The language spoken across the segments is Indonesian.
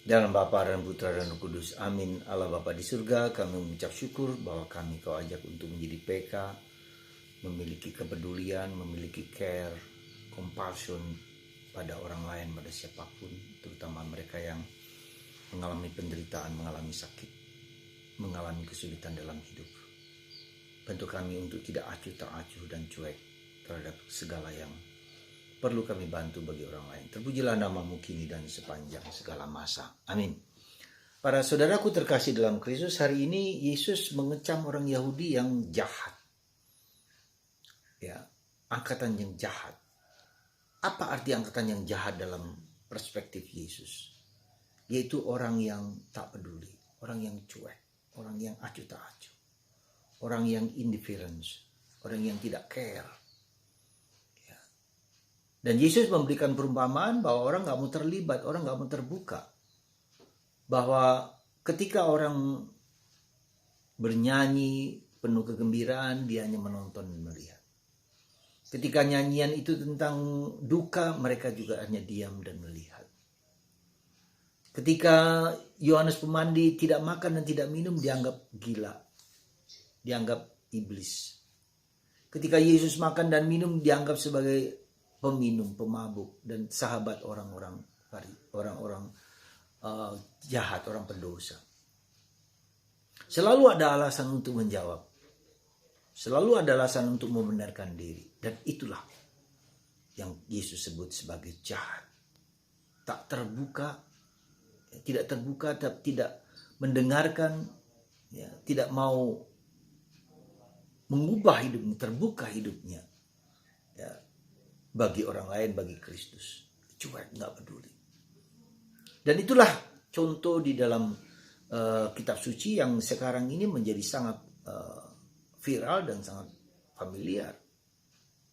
Dalam Bapa dan Putra dan Roh Kudus. Amin. Allah Bapa di surga, kami mengucap syukur bahwa kami Kau ajak untuk menjadi PK, memiliki kepedulian, memiliki care, compassion pada orang lain, pada siapapun, terutama mereka yang mengalami penderitaan, mengalami sakit, mengalami kesulitan dalam hidup. Bantu kami untuk tidak acuh tak acuh dan cuek terhadap segala yang perlu kami bantu bagi orang lain. Terpujilah namamu kini dan sepanjang segala masa. Amin. Para saudaraku terkasih dalam Kristus, hari ini Yesus mengecam orang Yahudi yang jahat. Ya, angkatan yang jahat. Apa arti angkatan yang jahat dalam perspektif Yesus? Yaitu orang yang tak peduli, orang yang cuek, orang yang acuh tak acuh, orang yang indifference, orang yang tidak care. Dan Yesus memberikan perumpamaan bahwa orang gak mau terlibat, orang gak mau terbuka. Bahwa ketika orang bernyanyi penuh kegembiraan, dia hanya menonton dan melihat. Ketika nyanyian itu tentang duka, mereka juga hanya diam dan melihat. Ketika Yohanes Pemandi tidak makan dan tidak minum, dianggap gila, dianggap iblis. Ketika Yesus makan dan minum, dianggap sebagai peminum, pemabuk, dan sahabat orang-orang jahat, orang pendosa. Selalu ada alasan untuk menjawab. Selalu ada alasan untuk membenarkan diri. Dan itulah yang Yesus sebut sebagai jahat. Tak terbuka, tidak terbuka, tidak mendengarkan, ya, tidak mau mengubah hidupnya, terbuka hidupnya. Ya, bagi orang lain, bagi Kristus. Cuek, gak peduli. Dan itulah contoh di dalam kitab suci yang sekarang ini menjadi sangat viral dan sangat familiar.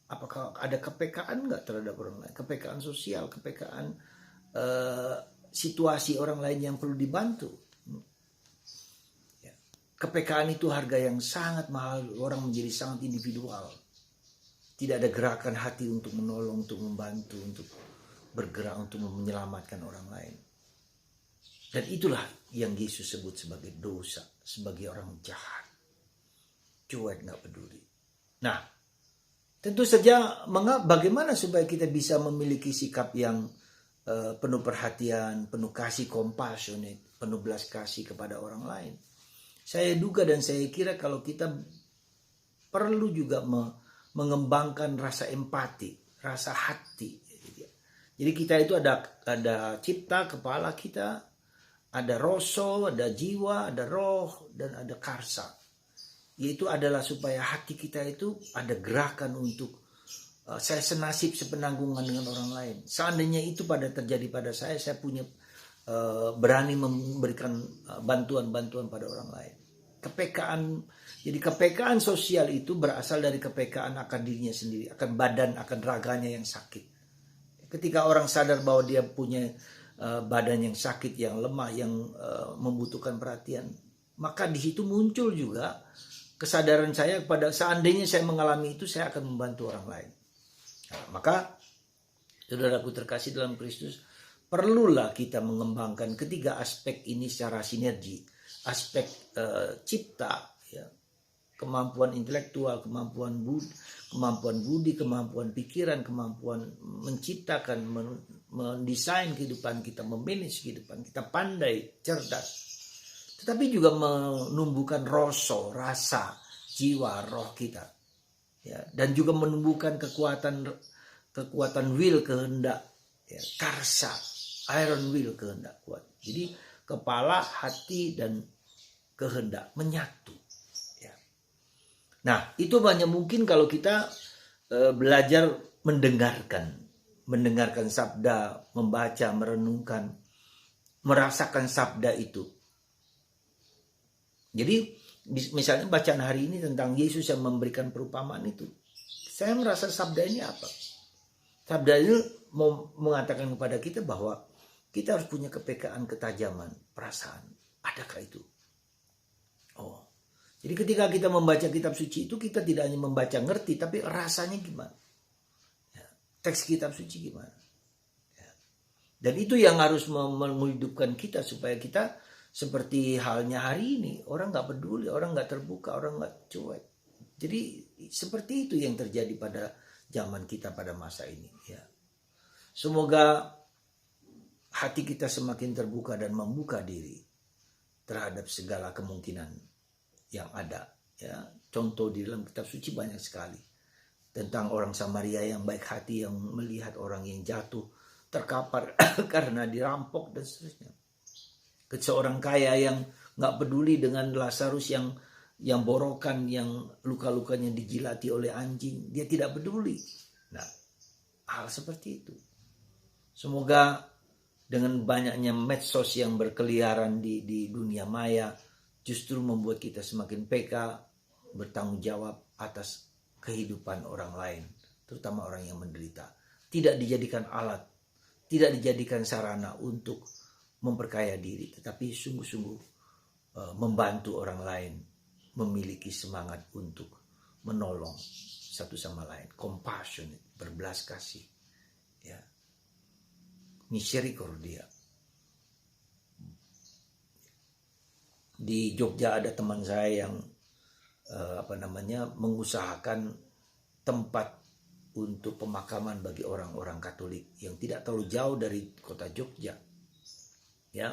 Apakah ada kepekaan gak terhadap orang lain? Kepekaan sosial, kepekaan situasi orang lain yang perlu dibantu. Ya. Kepekaan itu harga yang sangat mahal, orang menjadi sangat individual. Tidak ada gerakan hati untuk menolong, untuk membantu, untuk bergerak, untuk menyelamatkan orang lain. Dan itulah yang Yesus sebut sebagai dosa, sebagai orang jahat. Cuek, gak peduli. Nah, tentu saja bagaimana supaya kita bisa memiliki sikap yang penuh perhatian, penuh kasih, compassionate, penuh belas kasih kepada orang lain. Saya duga dan saya kira kalau kita perlu juga mengembangkan rasa empati, rasa hati. Jadi kita itu ada cipta, kepala kita, ada roso, ada jiwa, ada roh, dan ada karsa. Yaitu adalah supaya hati kita itu ada gerakan untuk saya senasib sepenanggungan dengan orang lain. Seandainya itu terjadi pada saya punya berani memberikan bantuan-bantuan pada orang lain. Jadi kepekaan sosial itu berasal dari kepekaan akan dirinya sendiri, akan badan, akan raganya yang sakit. Ketika orang sadar bahwa dia punya badan yang sakit, yang lemah, yang membutuhkan perhatian, maka di situ muncul juga kesadaran saya pada seandainya saya mengalami itu, saya akan membantu orang lain. Nah, maka saudaraku terkasih dalam Kristus, perlulah kita mengembangkan ketiga aspek ini secara sinergi. Aspek cipta, ya, kemampuan intelektual, kemampuan budi, kemampuan pikiran, kemampuan menciptakan, mendesain kehidupan kita, memanage kehidupan kita, pandai, cerdas. Tetapi juga menumbuhkan rasa, jiwa, roh kita. Ya, dan juga menumbuhkan kekuatan will, kehendak, ya, karsa, iron will, kehendak kuat. Jadi kepala, hati, dan kehendak menyatu. Ya. Nah, itu hanya mungkin kalau kita belajar mendengarkan sabda, membaca, merenungkan, merasakan sabda itu. Jadi misalnya bacaan hari ini tentang Yesus yang memberikan perumpamaan itu, saya merasa sabda ini apa? Sabda ini mau mengatakan kepada kita bahwa kita harus punya kepekaan, ketajaman, perasaan. Adakah itu? Oh, jadi ketika kita membaca kitab suci itu, kita tidak hanya membaca ngerti, tapi rasanya gimana? Ya, teks kitab suci gimana? Ya. Dan itu yang harus menghidupkan kita supaya kita seperti halnya hari ini. Orang nggak peduli, orang nggak terbuka, orang nggak cuek. Jadi seperti itu yang terjadi pada zaman kita pada masa ini. Ya. Semoga hati kita semakin terbuka dan membuka diri terhadap segala kemungkinan yang ada. Ya. Contoh di dalam kitab suci banyak sekali. Tentang orang Samaria yang baik hati, yang melihat orang yang jatuh terkapar karena dirampok dan seterusnya. Seorang kaya yang nggak peduli dengan Lazarus yang borokan, yang luka-lukanya dijilati oleh anjing, dia tidak peduli. Nah, hal seperti itu. Semoga dengan banyaknya medsos yang berkeliaran di dunia maya justru membuat kita semakin peka, bertanggung jawab atas kehidupan orang lain, terutama orang yang menderita. Tidak dijadikan alat, tidak dijadikan sarana untuk memperkaya diri, tetapi sungguh-sungguh membantu orang lain memiliki semangat untuk menolong satu sama lain, compassionate, berbelas kasih, ya, misericordia. Di Jogja ada teman saya yang mengusahakan tempat untuk pemakaman bagi orang-orang Katolik yang tidak terlalu jauh dari kota Jogja. Ya,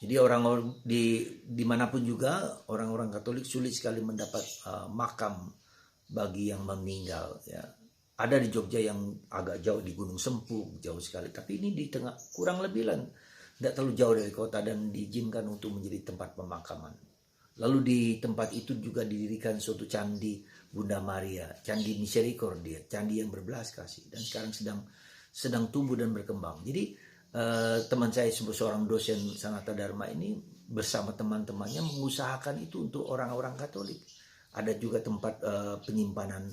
jadi orang dimanapun juga orang-orang Katolik sulit sekali mendapat makam bagi yang meninggal. Ya, ada di Jogja yang agak jauh di Gunung Sempuk, jauh sekali. Tapi ini di tengah, kurang lebih tidak terlalu jauh dari kota dan diizinkan untuk menjadi tempat pemakaman. Lalu di tempat itu juga didirikan suatu candi Bunda Maria, candi Misericordia, candi yang berbelas kasih, dan sekarang sedang tumbuh dan berkembang. Jadi teman saya seorang dosen Sanata Dharma ini bersama teman-temannya mengusahakan itu untuk orang-orang Katolik. Ada juga tempat penyimpanan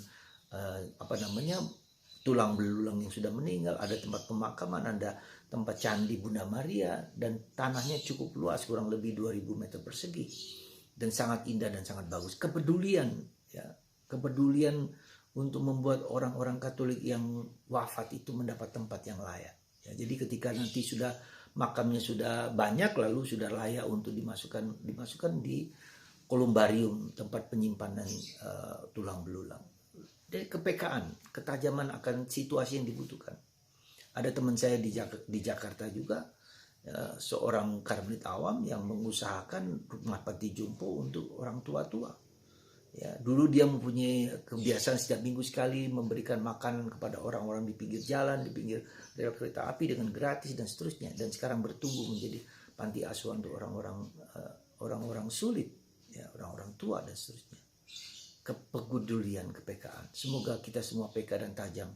tulang belulang yang sudah meninggal, ada tempat pemakaman, ada tempat candi Bunda Maria, dan tanahnya cukup luas, kurang lebih 2000 meter persegi, dan sangat indah dan sangat bagus. Kepedulian untuk membuat orang-orang Katolik yang wafat itu mendapat tempat yang layak. Ya, jadi ketika nanti sudah makamnya sudah banyak, lalu sudah layak untuk dimasukkan di kolumbarium, tempat penyimpanan tulang belulang. Dari kepekaan, ketajaman akan situasi yang dibutuhkan. Ada teman saya di Jakarta juga, seorang karmelit awam yang mengusahakan rumah panti jompo untuk orang tua-tua. Ya, dulu dia mempunyai kebiasaan setiap minggu sekali memberikan makanan kepada orang-orang di pinggir jalan, di pinggir rel kereta api dengan gratis dan seterusnya. Dan sekarang bertumbuh menjadi panti asuhan untuk orang-orang sulit, ya, orang-orang tua dan seterusnya. Kepedulian, kepekaan. Semoga kita semua peka dan tajam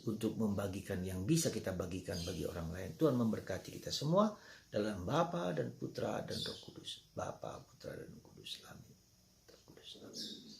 untuk membagikan yang bisa kita bagikan bagi orang lain. Tuhan memberkati kita semua dalam Bapa dan Putra dan Roh Kudus. Bapa, Putra dan Roh Kudus. Amin. Terkudus. Amin.